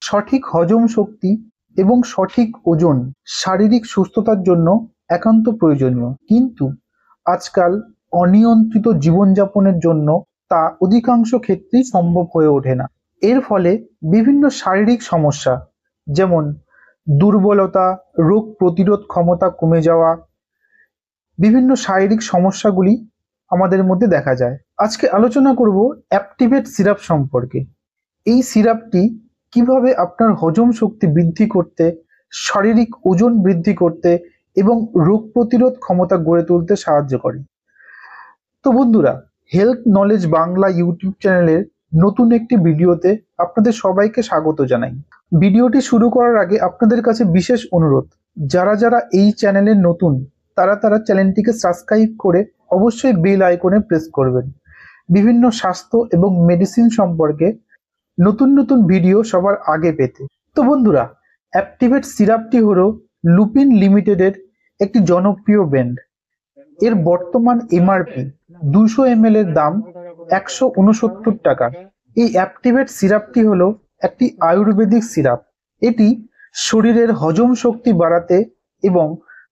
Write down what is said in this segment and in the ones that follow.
সঠিক হজম শক্তি এবং সঠিক ওজন শারীরিক সুস্থতার জন্য একান্ত প্রয়োজনীয়, কিন্তু আজকাল অনিয়ন্ত্রিত জীবনযাপনের জন্য তা অধিকাংশ ক্ষেত্রেই সম্ভব হয়ে ওঠে না। এর ফলে বিভিন্ন শারীরিক সমস্যা যেমন দুর্বলতা, রোগ প্রতিরোধ ক্ষমতা কমে যাওয়া, বিভিন্ন শারীরিক সমস্যাগুলি আমাদের মধ্যে দেখা যায়। আজকে আলোচনা করব অ্যাপটিভেট সিরাপ সম্পর্কে। এই সিরাপটি কিভাবে আপনার হজম শক্তি বৃদ্ধি করতে, শারীরিক ওজন বৃদ্ধি করতে এবং রোগ প্রতিরোধ ক্ষমতা গড়ে তুলতে সাহায্য করে। তো বন্ধুরা, হেলথ নলেজ বাংলা ইউটিউব চ্যানেলের নতুন একটি ভিডিওতে আপনাদের সবাইকে স্বাগত জানাই। ভিডিওটি শুরু করার আগে আপনাদের কাছে বিশেষ অনুরোধ, যারা যারা এই চ্যানেলে নতুন তারা চ্যানেলটিকে সাবস্ক্রাইব করে অবশ্যই বেল আইকনে প্রেস করবেন বিভিন্ন স্বাস্থ্য এবং মেডিসিন সম্পর্কে নতুন নতুন ভিডিও সবার আগে পেতে। তো বন্ধুরা, অ্যাপটিভেট সিরাপটি হলো লুপিন লিমিটেডের একটি জনপ্রিয় ব্র্যান্ড। এর বর্তমান এমআরপি 200 ml এর দাম 169 টাকা। এই অ্যাপটিভেট সিরাপটি হলো একটি আয়ুর্বেদিক সিরাপ। এটি শরীরের হজম শক্তি বাড়াতে এবং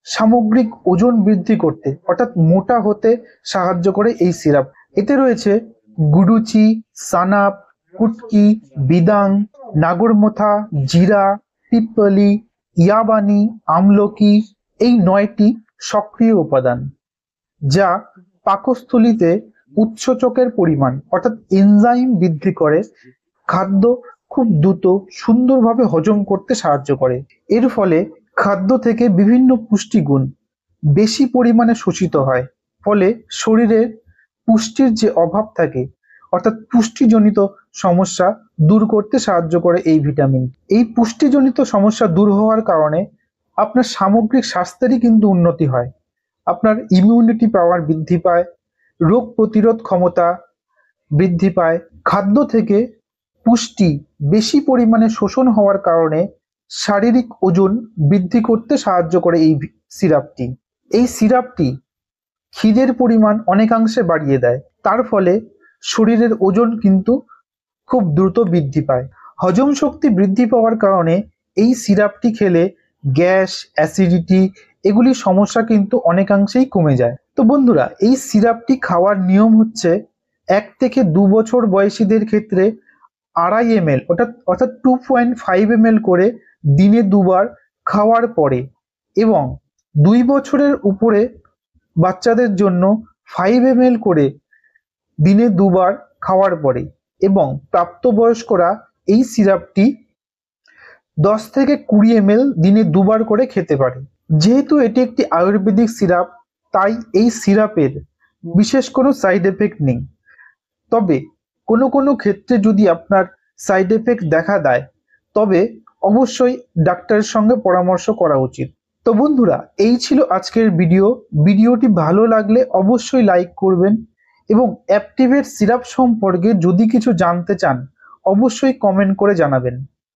সামগ্রিক ওজন বৃদ্ধি করতে অর্থাৎ মোটা হতে সাহায্য করে এই সিরাপ। এতে রয়েছে গুডুচি, সানাপ, কুটকি, বিদাং, নাগরমোথা, জিরা, পিপ্পলি, ইয়াবানি, আমলকি, এই 9টি সক্রিয় উপাদান, যা পাকস্থলীতে উৎসেচকের পরিমাণ অর্থাৎ এনজাইম বৃদ্ধি করে খাদ্য খুব দ্রুত সুন্দরভাবে হজম করতে সাহায্য করে। এর ফলে খাদ্য থেকে বিভিন্ন পুষ্টিগুণ বেশি পরিমাণে শোষিত হয়, ফলে শরীরের পুষ্টির যে অভাব থাকে অর্থাৎ পুষ্টিজনিত সমস্যা দূর করতে সাহায্য করে এই ভিটামিন। এই পুষ্টিজনিত সমস্যা দূর হওয়ার কারণে আপনার সামগ্রিক স্বাস্থ্যেরই কিন্তু উন্নতি হয়। আপনার ইমিউনিটি পাওয়ার বৃদ্ধি পায়, রোগ প্রতিরোধ ক্ষমতা বৃদ্ধি পায়। খাদ্য থেকে পুষ্টি বেশি পরিমাণে শোষণ হওয়ার কারণে শারীরিক ওজন বৃদ্ধি করতে সাহায্য করে এই সিরাপটি। এই সিরাপটি খিদের পরিমাণ অনেকাংশে বাড়িয়ে দেয়, তার ফলে শরীরের ওজন কিন্তু খুব দ্রুত বৃদ্ধি পায়। হজম শক্তি বৃদ্ধি পাওয়ার কারণে এই সিরাপটি খেলে গ্যাস, অ্যাসিডিটি এগুলির সমস্যা কিন্তু অনেকাংশেই কমে যায়। তো বন্ধুরা, এই সিরাপটি খাওয়ার নিয়ম হচ্ছে 1 থেকে 2 বছর বয়সীদের ক্ষেত্রে 2.5 ml অর্থাৎ 2.5 ml করে দিনে 2 বার খাওয়ার পরে, এবং 2 বছরের উপরে বাচ্চাদের জন্য 5 ml করে দিনে 2 বার খাওয়ার পরে, এবং প্রাপ্তবয়স্করা এই সিরাপটি 10 থেকে 20 ml দিনে 2 বার করে খেতে পারে। যেহেতু এটি একটি আয়ুর্বেদিক সিরাপ, তাই এই সিরাপের বিশেষ কোনো সাইড এফেক্ট নেই। তবে কোনো ক্ষেত্রে যদি আপনার সাইড এফেক্ট দেখা দেয়, তবে অবশ্যই ডাক্তারের সঙ্গে পরামর্শ করা উচিত। তো বন্ধুরা, এই ছিল আজকের ভিডিওটি ভালো লাগলে অবশ্যই লাইক করবেন, এবং অ্যাপটিভেট সিরাপ সম্পর্কে যদি কিছু জানতে চান অবশ্যই কমেন্ট করে জানাবেন।